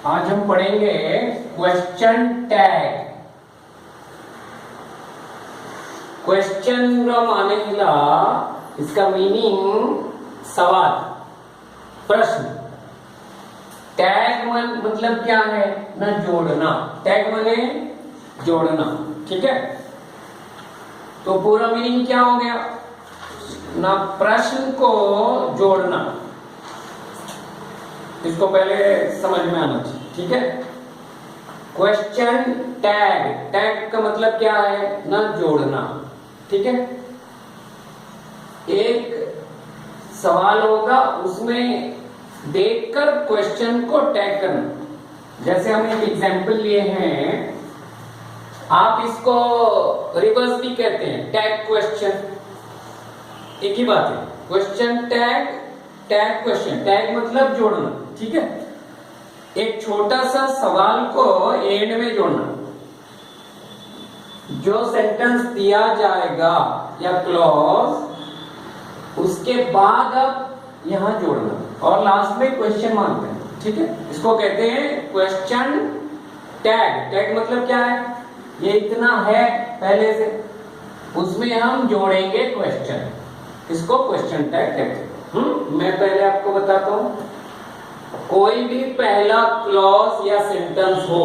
आज हम पढ़ेंगे क्वेश्चन टैग। क्वेश्चन माने इसका मीनिंग सवाल, प्रश्न। टैग मतलब क्या है ना, जोड़ना। टैग माने जोड़ना, ठीक है। तो पूरा मीनिंग क्या हो गया ना, प्रश्न को जोड़ना। इसको पहले समझ में आना चाहिए, ठीक है। क्वेश्चन टैग, टैग का मतलब क्या है ना, जोड़ना, ठीक है। एक सवाल होगा, उसमें देखकर क्वेश्चन को टैग करना। जैसे हम एक एग्जांपल लिए हैं, आप इसको रिवर्स भी कहते हैं, टैग क्वेश्चन, एक ही बात है। Question tag, tag question. Tag मतलब जोड़ना, ठीक है। एक छोटा सा सवाल को एंड में जोड़ना। जो सेंटेंस दिया जाएगा या क्लॉज, उसके बाद अब यहां जोड़ना और लास्ट में क्वेश्चन मानते हैं, ठीक है। इसको कहते हैं क्वेश्चन टैग। टैग मतलब क्या है, ये इतना है पहले से, उसमें हम जोड़ेंगे क्वेश्चन, इसको क्वेश्चन टैग कहते हैं। मैं पहले आपको बताता हूं, कोई भी पहला क्लॉज या सेंटेंस हो,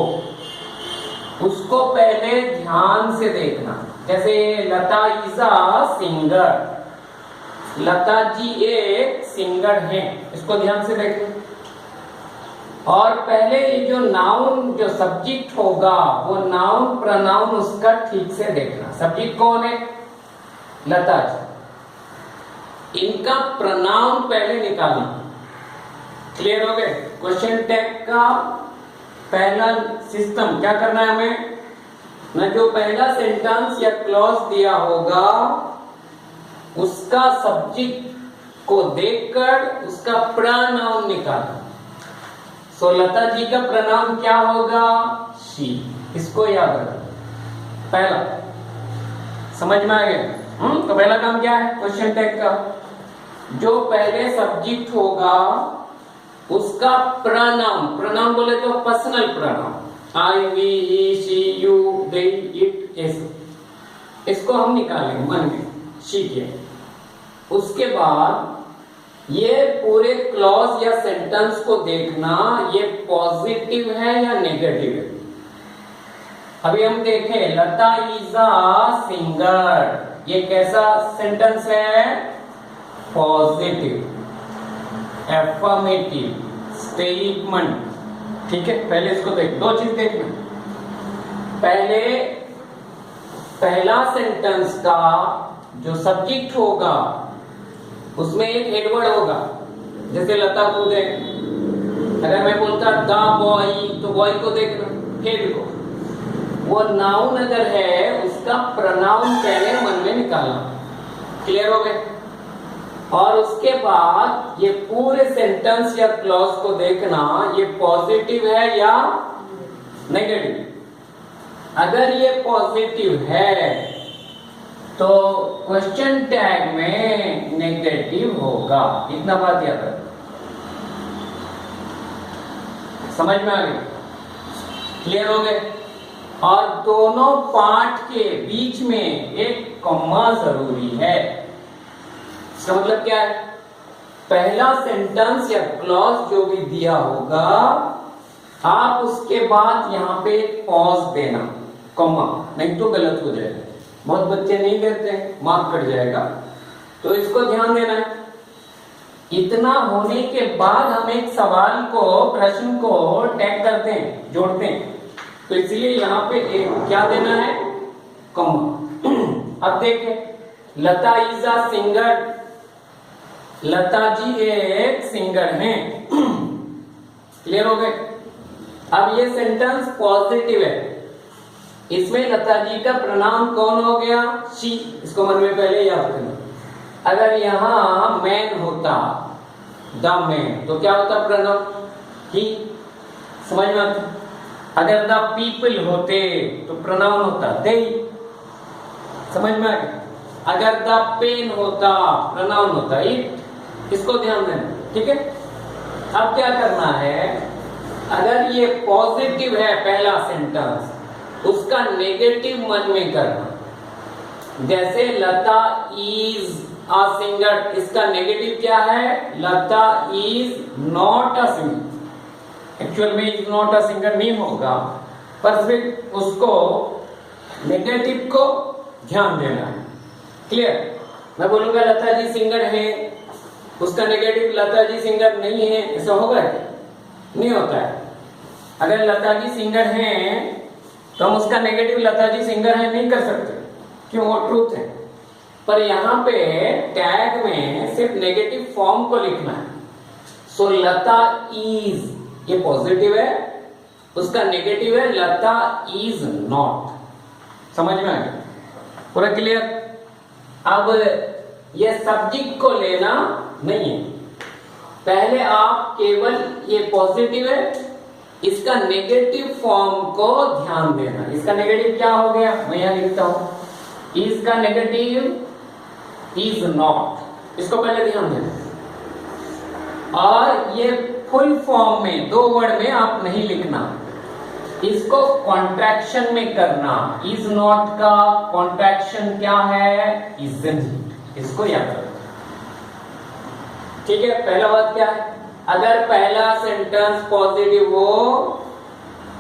उसको पहले ध्यान से देखना। जैसे Lata is a singer, Lata ji एक सिंगर हैं, इसको ध्यान से देखना। और पहले ये जो नाउन, जो सब्जेक्ट होगा, वो नाउन प्रोनाउन उसका ठीक से देखना। सब्जेक्ट कौन है, लता जी, इनका प्रोनाउन पहले निकालना। क्लियर हो गए। क्वेश्चन टैग का पहला सिस्टम क्या करना है हमें ना, जो पहला सेंटेंस या क्लॉज दिया होगा, उसका सब्जेक्ट को देखकर उसका प्रोनाउन निकालना। सो लता जी का प्रोनाउन क्या होगा, शी। इसको याद रखना, पहला। समझ में आ गया। तो पहला काम क्या है क्वेश्चन टैग का, जो पहले सब्जेक्ट होगा उसका प्रोनाउन, प्रोनाउन बोले तो personal pronoun, I, we, he, she, you, they, it, ऐसे, इसको हम निकालेंगे मन में, शी के। उसके बाद ये पूरे क्लॉज या सेंटेंस को देखना, ये पॉजिटिव है या नेगेटिव है। अभी हम देखें, लता इज अ सिंगर, ये कैसा सेंटेंस है, पॉजिटिव, एफर्मेटिव स्टेटमेंट, ठीक है। पहले इसको देख, दो चीज देखना। पहले पहला सेंटेंस का जो सब्जेक्ट होगा, उसमें एक हेडवर्ड होगा। जैसे लता कूदे, अगर मैं बोलता द बॉय, तो बॉय को देखना, हेड को। वो नाउन अगर है, उसका प्रोनाउन पहले मन में निकालना। क्लियर हो गए। और उसके बाद ये पूरे सेंटेंस या क्लॉज को देखना, ये पॉजिटिव है या नेगेटिव। अगर ये पॉजिटिव है तो क्वेश्चन टैग में नेगेटिव होगा, इतना बात याद रखना। समझ में आ गई, क्लियर हो गए। और दोनों पार्ट के बीच में एक कॉमा जरूरी है। इसका मतलब क्या है, पहला सेंटेंस या क्लॉज जो भी दिया होगा, आप उसके बाद यहां पे एक पॉज देना, कॉमा, नहीं तो गलत हो जाएगा। बहुत बच्चे नहीं देते, मार्क कट जाएगा। तो इसको ध्यान देना है। इतना होने के बाद हम एक सवाल को, प्रश्न को टैग करते हैं, जोड़ते हैं। तो इसलिए यहाँ पे एक क्या देना है, कॉमा। अब देखें, लता is a singer, Lata ji एक सिंगर हैं। क्लियर हो गए। अब ये सेंटेंस पॉजिटिव है, इसमें लता जी का प्रोनाउन कौन हो गया, शी। इसको मन में पहले याद करना। अगर यहां मैन होता, द मैन, तो क्या होता प्रोनाउन, ही। समझ में आता। अगर द पीपल होते तो प्रोनाउन होता दे। समझ में आ गया। अगर द पेन होता, प्रोनाउन होता इट। इसको ध्यान देना, ठीक है। अब क्या करना है, अगर ये पॉजिटिव है पहला सेंटेंस, उसका नेगेटिव मन में करना। जैसे लता इज अ सिंगर, इसका नेगेटिव क्या है? Lata is not a singer. Actual में इज नॉट अ सिंगर नहीं होगा, पर फिर उसको नेगेटिव को ध्यान देना है। क्लियर? मैं बोलूंगा लता जी सिंगर है, उसका नेगेटिव लता जी सिंगर नहीं है, ऐसा होगा क्या? नहीं होता है। अगर लता जी सिंगर हैं तो हम उसका नेगेटिव लता जी सिंगर है नहीं कर सकते, क्यों? वो ट्रूथ है। पर यहाँ पे टैग में सिर्फ नेगेटिव फॉर्म को लिखना है। सो लता इज, ये पॉजिटिव है, उसका नेगेटिव है लता इज नॉट। समझ में आ गया? पूरा क्लियर? अब ये सब्जेक्ट को लेना नहीं है, पहले आप केवल ये पॉजिटिव है, इसका नेगेटिव फॉर्म को ध्यान देना। इसका नेगेटिव क्या हो गया? मैं यहां लिखता हूं, इज का नेगेटिव इज नॉट, इसको पहले ध्यान देना। और ये फुल फॉर्म में, दो वर्ड में आप नहीं लिखना, इसको कॉन्ट्रैक्शन में करना। इज नॉट का कॉन्ट्रैक्शन क्या है? इजंट। इसको याद रखना, ठीक है? पहला बात क्या है? अगर पहला सेंटेंस पॉजिटिव हो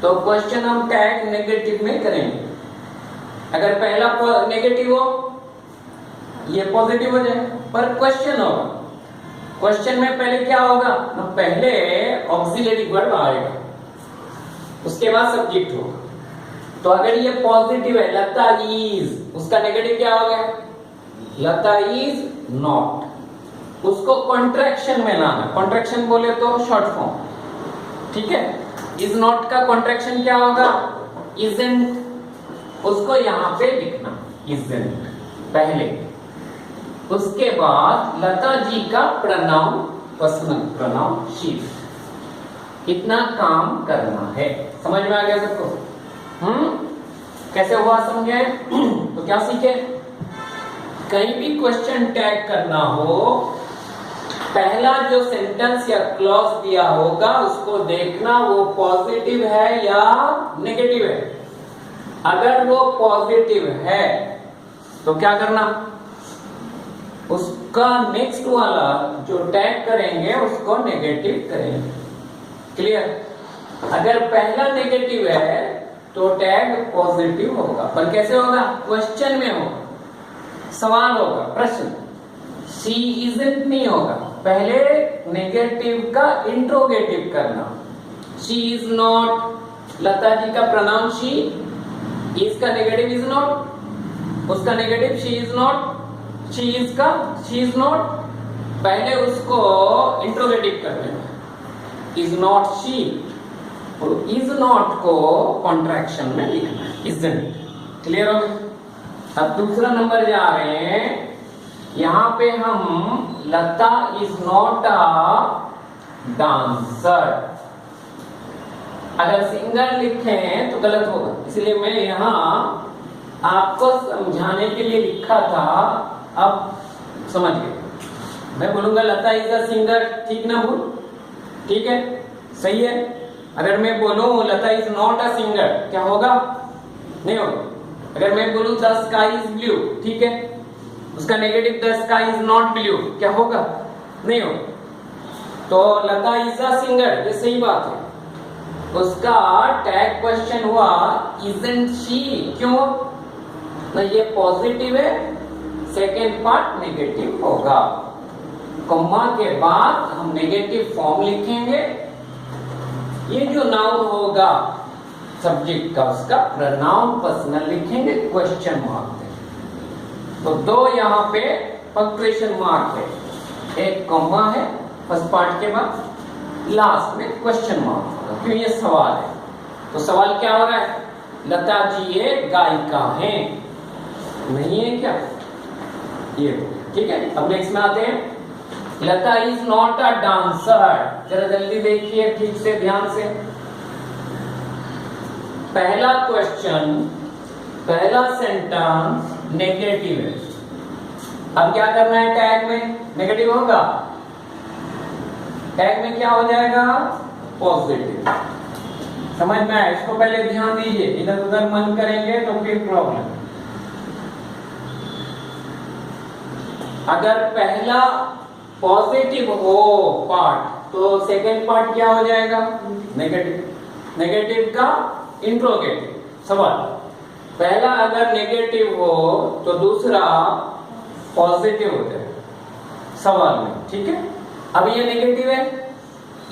तो क्वेश्चन हम टैग नेगेटिव में करेंगे। अगर पहला नेगेटिव हो, ये पॉजिटिव हो जाए, पर क्वेश्चन होगा। क्वेश्चन में पहले क्या होगा? ना पहले ऑक्सिलरी वर्ब आएगा, उसके बाद सब्जेक्ट होगा। तो अगर ये पॉजिटिव है लता इज, उसका नेगेटिव क्या हो गया? लता इज नॉट। उसको कॉन्ट्रैक्शन में लाना। कॉन्ट्रैक्शन बोले तो शॉर्ट फॉर्म, ठीक है? इज नॉट का कॉन्ट्रैक्शन क्या होगा? इजंट। उसको यहां पे लिखना, इजंट पहले। उसके बाद लता जी का प्रोनाउन, पर्सनल प्रोनाउन शी। इतना काम करना है। समझ में आ गया सबको? कैसे हुआ समझे? तो क्या सीखे? कहीं भी क्वेश्चन टैग करना हो, पहला जो सेंटेंस या क्लॉज दिया होगा उसको देखना वो पॉजिटिव है या नेगेटिव है। अगर वो पॉजिटिव है तो क्या करना? उसका नेक्स्ट वाला जो टैग करेंगे उसको नेगेटिव करेंगे। क्लियर? अगर पहला नेगेटिव है तो टैग पॉजिटिव होगा, पर कैसे होगा? क्वेश्चन में होगा, सवाल होगा, प्रश्न। शी इजंट नहीं होगा, पहले नेगेटिव का इंट्रोगेटिव करना। She is not, Lata ji का प्रोनाउन शी, इज का नेगेटिव इज नॉट, उसका negative she is not, she is का शी इज नॉट, पहले उसको इंट्रोगेटिव कर देना, इज नॉट शी, और इज नॉट को कॉन्ट्रैक्शन में लिखना है, इजंट। क्लियर हो गया? अब दूसरा नंबर जा रहे हैं, यहां पे हम लता इज नॉट अ डांसर, अगर सिंगर लिखें तो गलत होगा, इसलिए मैं यहां आपको समझाने के लिए लिखा था। अब समझ गए? मैं बोलूंगा लता इज अ सिंगर, ठीक ना? बोल, ठीक है, सही है। अगर मैं बोलूं लता इज नॉट अ सिंगर, क्या होगा? नहीं होगा। अगर मैं बोलूं द स्काई इज ब्लू, ठीक है, उसका negative the sky is not blue, क्या होगा? नहीं होगा। तो लता इज अ सिंगर, ये सही बात है। उसका टैग क्वेश्चन हुआ इजंट शी, क्यों? ना ये पॉजिटिव है, सेकेंड पार्ट नेगेटिव होगा। कॉमा के बाद हम नेगेटिव फॉर्म लिखेंगे। ये जो नाउन होगा सब्जेक्ट का, उसका प्रोनाउन पर्सनल लिखेंगे, क्वेश्चन मार्क देंगे। तो दो यहाँ पे पंक्चुएशन मार्क है, एक कॉमा है फर्स्ट पार्ट के बाद, लास्ट में क्वेश्चन मार्क होगा, क्यों? ये सवाल है। तो सवाल क्या हो रहा है? लता जी ये गायिका हैं, नहीं है क्या? ये ठीक है। अब नेक्स्ट में आते हैं, लता इज नॉट अ डांसर। जरा जल्दी देखिए, ठीक से, ध्यान से। पहला क्वेश्चन, पहला सेंटेंस नेगेटिव है। अब क्या करना है? टैग में नेगेटिव होगा, टैग में क्या हो जाएगा? पॉजिटिव। समझ में आया? इसको पहले ध्यान दीजिए, इधर उधर मन करेंगे तो फिर प्रॉब्लम। अगर पहला पॉजिटिव हो पार्ट तो सेकंड पार्ट क्या हो जाएगा? नेगेटिव। नेगेटिव का इंट्रोगेटिव सवाल। पहला अगर नेगेटिव हो तो दूसरा पॉजिटिव हो जाएगा सवाल में, ठीक है? अब ये नेगेटिव है,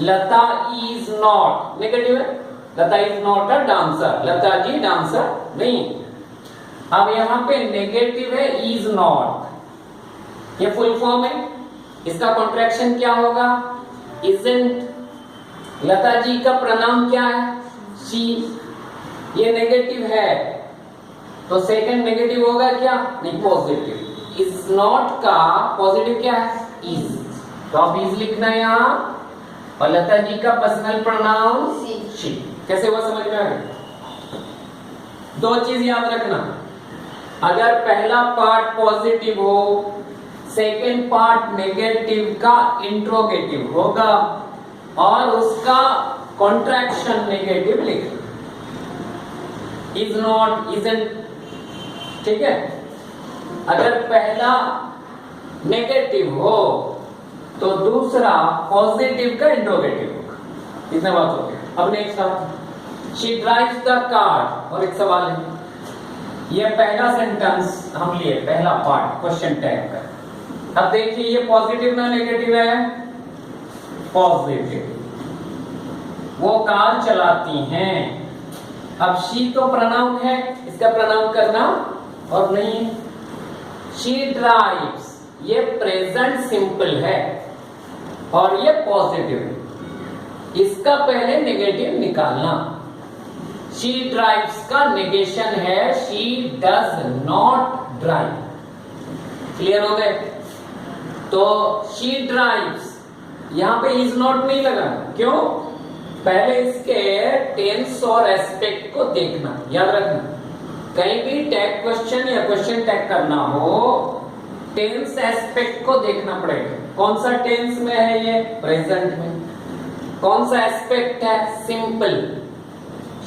लता इज नॉट, नेगेटिव है, Lata is not a dancer, Lata ji dancer नहीं। अब यहां पे नेगेटिव है इज नॉट, ये फुल फॉर्म है, इसका कॉन्ट्रैक्शन क्या होगा? इजंट। लता जी का प्रनाम क्या है? शी। ये नेगेटिव है तो सेकंड नेगेटिव होगा क्या? नहीं, पॉजिटिव। इज नॉट का पॉजिटिव क्या है? इज। तो आप इज लिखना है यहां, और लता जी का पर्सनल प्रोनाउन शी। कैसे हुआ समझ में आ गया? दो चीज याद रखना, अगर पहला पार्ट पॉजिटिव हो, सेकेंड पार्ट नेगेटिव का इंट्रोगेटिव होगा और उसका कॉन्ट्रैक्शन नेगेटिव लिखना, इज नॉट, इजंट, ठीक है? अगर पहला नेगेटिव हो तो दूसरा पॉजिटिव का इंट्रोगेटिव होगा। इतना बात हो गया। अब नेक्स्ट आप, शी ड्राइव्स द कार, और एक सवाल है, ये पहला सेंटेंस हम लिए, पहला पार्ट क्वेश्चन टैग का। अब देखिए ये पॉजिटिव ना नेगेटिव है? पॉजिटिव। वो कार चलाती हैं। अब शी तो प्रोनाउन है, इसका प्रोनाउन करना और नहीं। शी ड्राइव्स, ये प्रेजेंट सिंपल है और ये पॉजिटिव है, इसका पहले नेगेटिव निकालना। शी ड्राइव्स का नेगेशन है she does not drive. Clear हो गए? तो शी ड्राइव्स, यहां पे इज नॉट नहीं लगा, क्यों? पहले इसके टेंस और एस्पेक्ट को देखना, याद रखना। कहीं भी टैग क्वेश्चन या क्वेश्चन टैग करना हो, टेंस एस्पेक्ट को देखना पड़ेगा। कौन सा टेंस में है ये? प्रेजेंट में। कौन सा एस्पेक्ट है? सिंपल।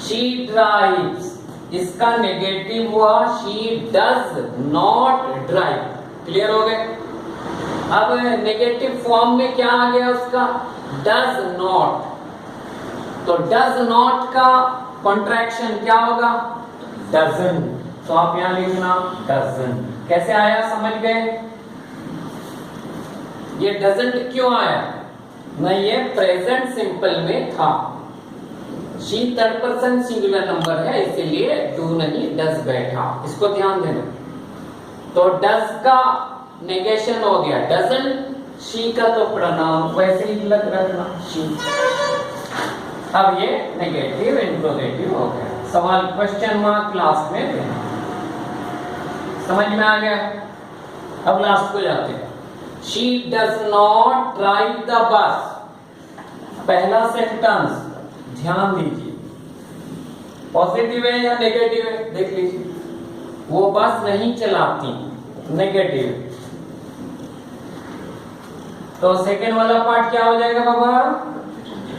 शी ड्राइव्स, इसका नेगेटिव हुआ she does not drive. Clear हो गए? अब नेगेटिव फॉर्म में क्या आ गया उसका? Does not. तो डज नॉट का कॉन्ट्रैक्शन क्या होगा? डजन। तो आप यहां लिखना डजन। कैसे आया समझ गए? ये डजंट क्यों आया? नहीं, ये प्रेजेंट सिंपल में था। She third person singular number है, इसीलिए डू नहीं डज बैठा, इसको ध्यान देना। तो डज का नेगेशन हो गया डजंट, शी का तो प्रोनाउन वैसे ही लग रखना शी। अब ये नेगेटिव इंट्रोगेटिव हो गया। सवाल क्वेश्चन मार्क लास्ट में देना। समझ में आ गया? अब लास्ट को जाते हैं। She does not drive the bus. पहला सेंटेंस ध्यान दीजिए, पॉजिटिव है या नेगेटिव है? देख लीजिए, वो बस नहीं चलाती, नेगेटिव। तो सेकेंड वाला पार्ट क्या हो जाएगा बाबा?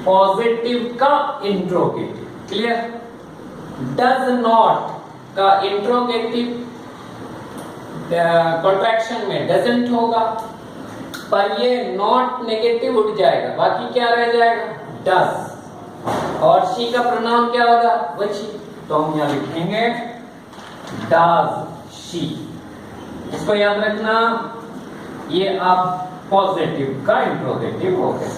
पॉजिटिव का इंट्रोगेटिव। क्लियर? डज नॉट का इंट्रोगेटिव कॉन्ट्रैक्शन में डजंट होगा, पर ये नॉट नेगेटिव उठ जाएगा, बाकी क्या रह जाएगा? डज। और शी का प्रोनाउन क्या होगा? वही। तो हम यहां लिखेंगे डज शी। इसको याद रखना, ये आप पॉजिटिव का इंट्रोगेटिव हो गया।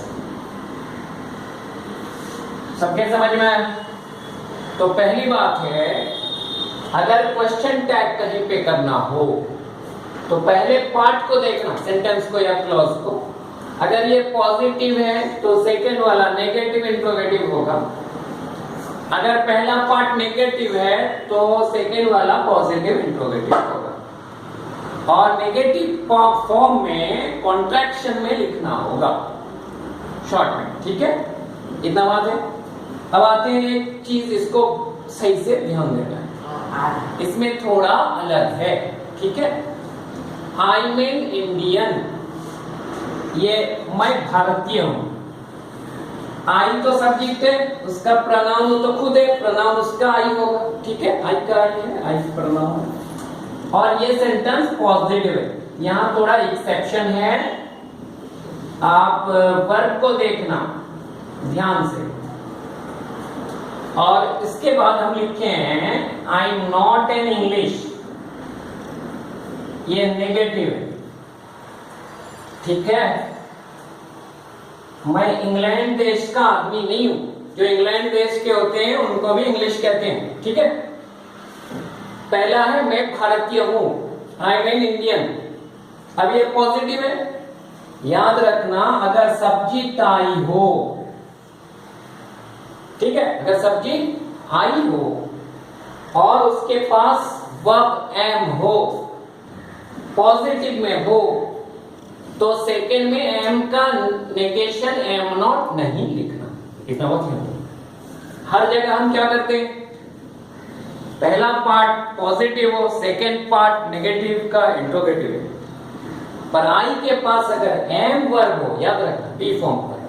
सबके समझ में आया? तो पहली बात है, अगर क्वेश्चन टैग कहीं पे करना हो तो पहले पार्ट को देखना, सेंटेंस को या क्लॉज को। अगर ये पॉजिटिव है तो सेकंड वाला नेगेटिव इंट्रोगेटिव होगा। अगर पहला पार्ट नेगेटिव है तो सेकंड वाला पॉजिटिव इंट्रोगेटिव होगा। और नेगेटिव फॉर्म में कॉन्ट्रैक्शन में लिखना होगा शॉर्ट में, ठीक है? इतना बात है। अब आते हैं एक चीज, इसको सही से ध्यान देना है, इसमें थोड़ा अलग है, ठीक है? आई मीन इंडियन, ये मैं भारतीय हूं, आई तो सब्जेक्ट है, उसका प्रनाउन तो खुद है, प्रनाउन उसका आई होगा, ठीक है, आई का आई है, आई प्रनाउन। और ये सेंटेंस पॉजिटिव है। यहां थोड़ा एक्सेप्शन है, आप वर्ब को देखना ध्यान से। और इसके बाद हम लिखे हैं I am not an English, ये नेगेटिव है, ठीक है। मैं इंग्लैंड देश का आदमी नहीं हूं। जो इंग्लैंड देश के होते हैं उनको भी इंग्लिश कहते हैं, ठीक है। पहला है मैं भारतीय हूं, आई एम एन इंडियन। अब ये पॉजिटिव है। याद रखना, अगर सब्जेक्ट आई हो, ठीक है, अगर सब्जेक्ट आई हो और उसके पास वर्ब एम हो, पॉजिटिव में हो, तो सेकेंड में एम का नेगेशन एम नॉट नहीं लिखना। इतना बहुत हर जगह हम क्या करते हैं, पहला पार्ट पॉजिटिव हो, सेकेंड पार्ट नेगेटिव का इंट्रोगेटिव है। पर आई के पास अगर एम वर्ब हो, याद रखना बी फॉर्म पर,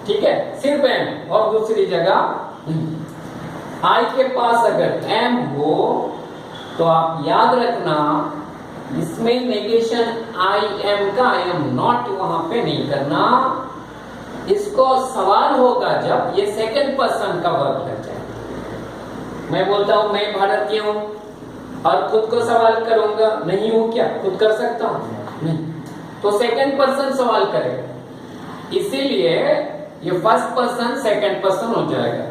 ठीक है, सिर्फ एम और दूसरी जगह आई के पास अगर एम हो, तो आप याद रखना इसमें नेगेशन आई एम का आई एम नॉट वहां पे नहीं करना। इसको सवाल होगा जब ये सेकंड पर्सन का वर्ब लग जाए। मैं बोलता हूं मैं भारतीय हूं और खुद को सवाल करूंगा, नहीं हूं क्या, खुद कर सकता हूं नहीं, तो सेकंड पर्सन सवाल करेगा। इसीलिए ये फर्स्ट पर्सन सेकंड पर्सन हो जाएगा।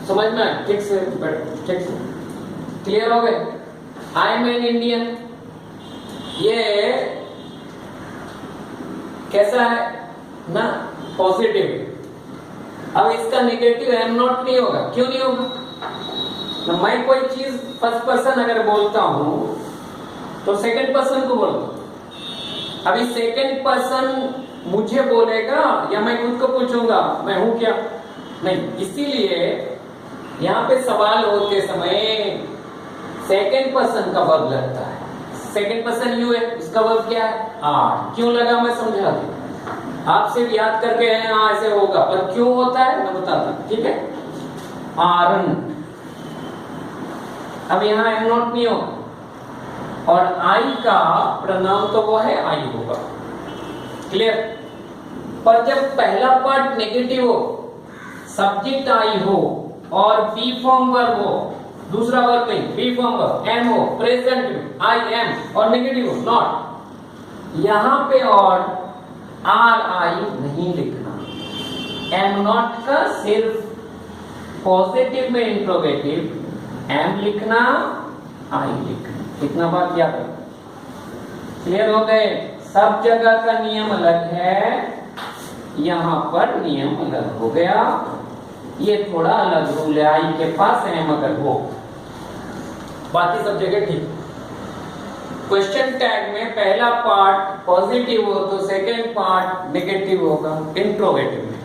समझ में ठीक से क्लियर हो गए। आई एम एन इंडियन, ये कैसा है ना, पॉजिटिव। अब इसका नेगेटिव एम नॉट नहीं होगा। क्यों नहीं होगा? ना मैं कोई चीज फर्स्ट पर्सन अगर बोलता हूं तो सेकंड पर्सन को बोलता हूं। अभी सेकंड पर्सन मुझे बोलेगा या मैं खुद को पूछूंगा मैं हूं क्या, नहीं। इसीलिए यहां पे सवाल होते समय सेकंड पर्सन का वर्ब लगता है। सेकंड पर्सन यू है, उसका वर्ब क्या है, आर। क्यों लगा मैं समझा दूं, आप सिर्फ याद करके हैं हाँ ऐसे होगा, पर क्यों होता है मैं बताता हूं, ठीक है। आरन, अब यहां एम नॉट नहीं होगा और आई का प्रनाउन तो वो है आई होगा, क्लियर। पर जब पहला पार्ट नेगेटिव हो, सब्जेक्ट आई हो और बी फॉर्म वर्ब हो, दूसरा वर्ब नहीं, बी फॉर्म वर्ब एम हो, प्रेजेंट में आई एम और नेगेटिव हो नॉट, यहां पे और आर आई नहीं लिखना। एम नॉट का सिर्फ पॉजिटिव में इंट्रोगेटिव एम लिखना, आई लिखना। इतना बात याद रखना। क्लियर हो गए। सब जगह का नियम अलग है, यहां पर नियम अलग हो गया। ये थोड़ा अलग रूल है, आई के पास एम अगर हो, बाकी सब जगह ठीक। क्वेश्चन टैग में पहला पार्ट पॉजिटिव हो तो सेकेंड पार्ट नेगेटिव होगा इंट्रोगेटिव में,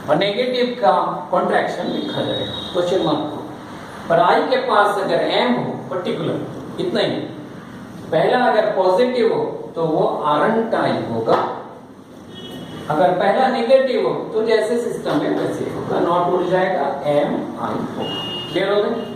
और नेगेटिव का कॉन्ट्रैक्शन लिखा जाएगा क्वेश्चन मार्क को। पर आई के पास अगर एम हो पर्टिकुलर, इतना ही, पहला अगर पॉजिटिव हो तो वो आरंट आई होगा, अगर पहला नेगेटिव हो तो जैसे सिस्टम है वैसे होगा, नॉट उड़ जाएगा, एम आई होगा। क्लियर हो गया।